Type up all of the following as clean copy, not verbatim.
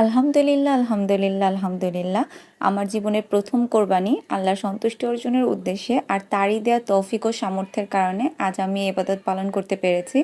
আলহামদুলিল্লাহ, আলহামদুলিল্লাহ, আলহামদুলিল্লাহ। আমার জীবনের প্রথম কোরবানি আল্লাহর সন্তুষ্টি অর্জনের উদ্দেশ্যে আর তারই দেয়া তৌফিক ও সামর্থ্যের কারণে আজ আমি এই ইবাদত পালন করতে পেরেছি।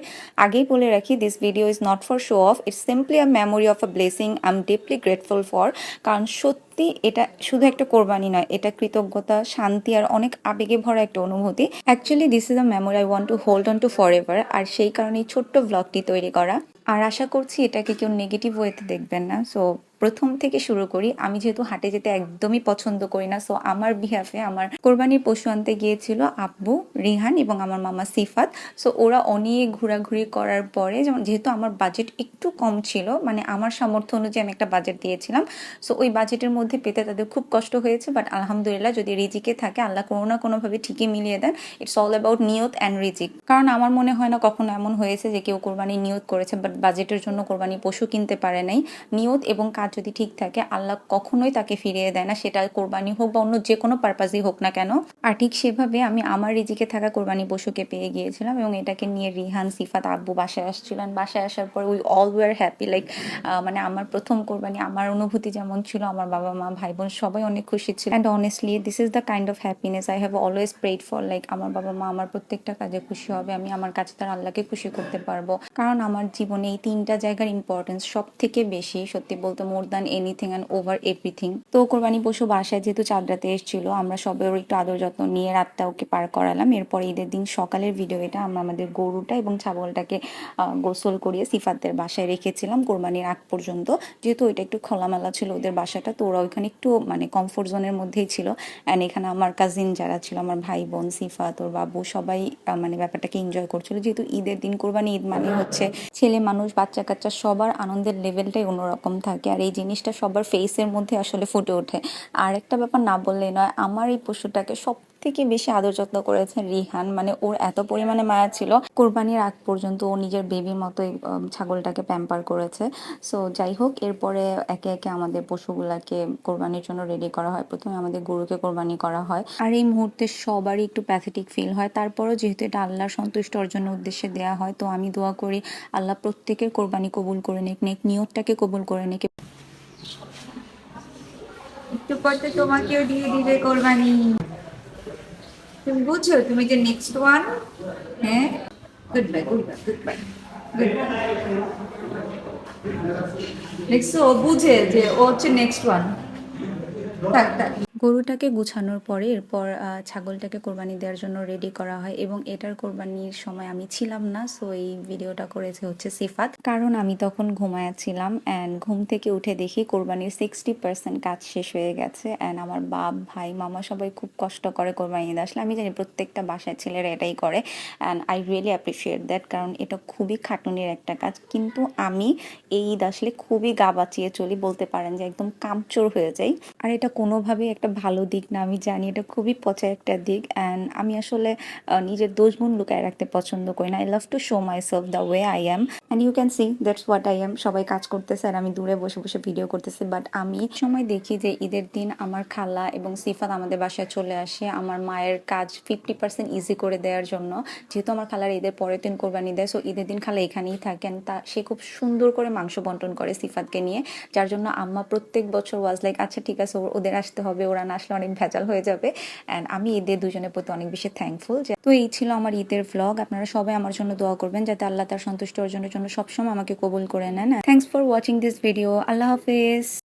আগেই বলে রাখি, this video is not for show off, it's simply a memory of a blessing I am deeply grateful for. কারণ সত্যি এটা শুধু একটা কোরবানি নয়, এটা কৃতজ্ঞতা, শান্তি আর অনেক আবেগে ভরা একটা অনুভূতি। Actually this is a memory I want to hold on to forever. আর সেই কারণেই ছোট্ট ব্লগটি তৈরি করা। আর আশা করছি এটাকে কেউ নেগেটিভ ওয়েতে দেখবেন না। সো প্রথম থেকে শুরু করি। আমি যেহেতু হাটে যেতে একদমই পছন্দ করি না, সো আমার বিহাফে আমার কোরবানির পশু আনতে গিয়েছিল আব্বু, রিহান এবং আমার মামা সিফাত। সো ওরা অনেক ঘোরাঘুরি করার পরে, যেমন যেহেতু আমার বাজেট একটু কম ছিল, মানে আমার সামর্থ্য অনুযায়ী আমি একটা বাজেট দিয়েছিলাম, সো ওই বাজেটের মধ্যে পেতে তাদের খুব কষ্ট হয়েছে। বাট আলহামদুলিল্লাহ, যদি রিজিকে থাকে আল্লাহ কোনো না কোনোভাবে ঠিকই মিলিয়ে দেন। ইটস অল অ্যাবাউট নিয়ত অ্যান্ড রিজিক। কারণ আমার মনে হয় না কখনো এমন হয়েছে যে কেউ কোরবানি নিয়ত করেছে বাট বাজেটের জন্য কোরবানি পশু কিনতে পারে নাই। নিয়ত এবং কাজ যদি ঠিক থাকে আল্লাহ কখনোই তাকে ফিরিয়ে দেয় না, সেটা কোরবানি হোক বা অন্য যে কোনো পারপাসই হোক না কেন। আর ঠিক সেভাবে আমি আমার রিজিকে থাকা কোরবানি পশুকে পেয়ে গিয়েছিলাম এবং এটাকে নিয়ে রিহান, সিফাত, আব্বু বাসায় আসছিলেন। বাসায় আসার পর we all were happy. Like মানে আমার প্রথম কোরবানি, আমার অনুভূতি যেমন ছিল, আমার বাবা মা ভাই বোন সবাই অনেক খুশি ছিল। And honestly this is the kind of happiness I have always prayed for. Like আমার বাবা মা আমার প্রত্যেকটা কাজে খুশি হবে, আমি আমার কাছে তার আল্লাহকে খুশি করতে পারবো। কারণ আমার জীবনে এই তিনটা জায়গার ইম্পর্টেন্স সব থেকে বেশি, সত্যি বলতে more than anything and over everything. তো কোরবানি পশু বাসায় যেহেতু চাঁদ রাতে এসেছিল, আমরা সবাই ওর একটু আদর যত্ন নিয়ে রাতটা ওকে পার করালাম। এরপর ঈদের দিন সকালের ভিডিও এটা, আমরা আমাদের গরুটা এবং ছাগলটাকে গোসল করিয়ে সিফাতদের বাসায় রেখেছিলাম কোরবানির আগ পর্যন্ত। যেহেতু ওইটা একটু খোলামেলা ছিল ওদের বাসাটা, তো ওরা ওইখানে একটু মানে কমফোর্ট জোনের মধ্যেই ছিল। অ্যান্ড এখানে আমার কাজিন যারা ছিল, আমার ভাই বোন, সিফাত, ওর বাবু, সবাই মানে ব্যাপারটাকে এনজয় করছিল। যেহেতু ঈদের দিন, কোরবানি ঈদ মানে হচ্ছে ছেলে মানুষ, বাচ্চা কাচ্চা সবার আনন্দের লেভেলটাই অন্যরকম থাকে, আর এই জিনিসটা সবার ফেসের মধ্যে আসলে ফুটে ওঠে। আর একটা ব্যাপার না বললেই নয়, আমার এই পশুটাকে সব থেকে বেশি আদর যত্ন করেছে রিহান। মানে ওর এত পরিমাণে মায়া ছিল, কোরবানির আগ পর্যন্ত ও নিজের বেবির মতোই ছাগলটাকে প্যাম্পার করেছে। সো যাই হোক, এরপরে একে একে আমাদের পশুগুলাকে কোরবানির জন্য রেডি করা হয়। প্রথমে আমাদের গরুকে কোরবানি করা হয়, আর এই মুহূর্তে সবারই একটু প্যাথেটিক ফিল হয়। তারপরও যেহেতু এটা আল্লাহর সন্তুষ্ট অর্জনের উদ্দেশ্যে দেওয়া হয়, তো আমি দোয়া করি আল্লাহ প্রত্যেকের কোরবানি কবুল করে নিক, নিয়তটাকে কবুল করে নিক। একটু পরে তোমাকেও দিয়ে দিবে কোরবানি। তুমি বুঝছো, তুমি যে নেক্সট ওয়ান। হ্যাঁ, good bye, good bye, good bye, good bye. দেখছো, ও বুঝে যে ও হচ্ছে নেক্সট ওয়ান। থাক থাক। গরুটাকে গুছানোর পরে এরপর ছাগলটাকে কোরবানি দেওয়ার জন্য রেডি করা হয়, এবং এটার কোরবানির সময় আমি ছিলাম না, সো এই ভিডিওটা করেছে হচ্ছে সিফাত। কারণ আমি তখন ঘুমায়াছিলাম, অ্যান্ড ঘুম থেকে উঠে দেখি কোরবানির 60% কাজ শেষ হয়ে গেছে। অ্যান্ড আমার বাপ, ভাই, মামা সবাই খুব কষ্ট করে কোরবানি ঈদ আসলে। আমি জানি প্রত্যেকটা বাসায় ছেলেরা এটাই করে, and I really appreciate that, কারণ এটা খুবই খাটুনির একটা কাজ। কিন্তু আমি এই ঈদ আসলে খুবই গা বাঁচিয়ে চলি, বলতে পারেন যে একদম কামচোর হয়ে যাই। আর এটা কোনোভাবেই একটা ভালো দিক না, আমি জানি এটা খুবই পচা একটা দিক। অ্যান্ড আমি আসলে নিজের দোষগুণ লুকায় রাখতে পছন্দ করি না। I love to show myself the way I am, and you can see that's what I am. সবাই কাজ করতেছে আর আমি দূরে বসে বসে ভিডিও করতেছি। বাট আমি সময় দেখি যে ঈদের দিন আমার খালা এবং সিফাত আমাদের বাসায় চলে আসে আমার মায়ের কাজ 50% ইজি করে দেওয়ার জন্য। যেহেতু আমার খালার ঈদের পরের দিন কোরবানি দেয়, সো ঈদের দিন খালা এখানেই থাকেন। তা সে খুব সুন্দর করে মাংস বন্টন করে সিফাতকে নিয়ে, যার জন্য আম্মা প্রত্যেক বছর ওয়াজ লাইক আচ্ছা ঠিক আছে ওদের আসতে হবে, ওরা না আসলে অনেক ভেজাল হয়ে যাবে। অ্যান্ড আমি ঈদের দুজনের প্রতি অনেক বেশি থ্যাঙ্কফুল। তো এই ছিল আমার ঈদের ভ্লগ। আপনারা সবাই আমার জন্য দোয়া করবেন যাতে আল্লাহ তার সন্তুষ্ট অর্জনের জন্য সবসময় আমাকে কবুল করে নেন। Thanks for watching this video. Allah হাফেজ।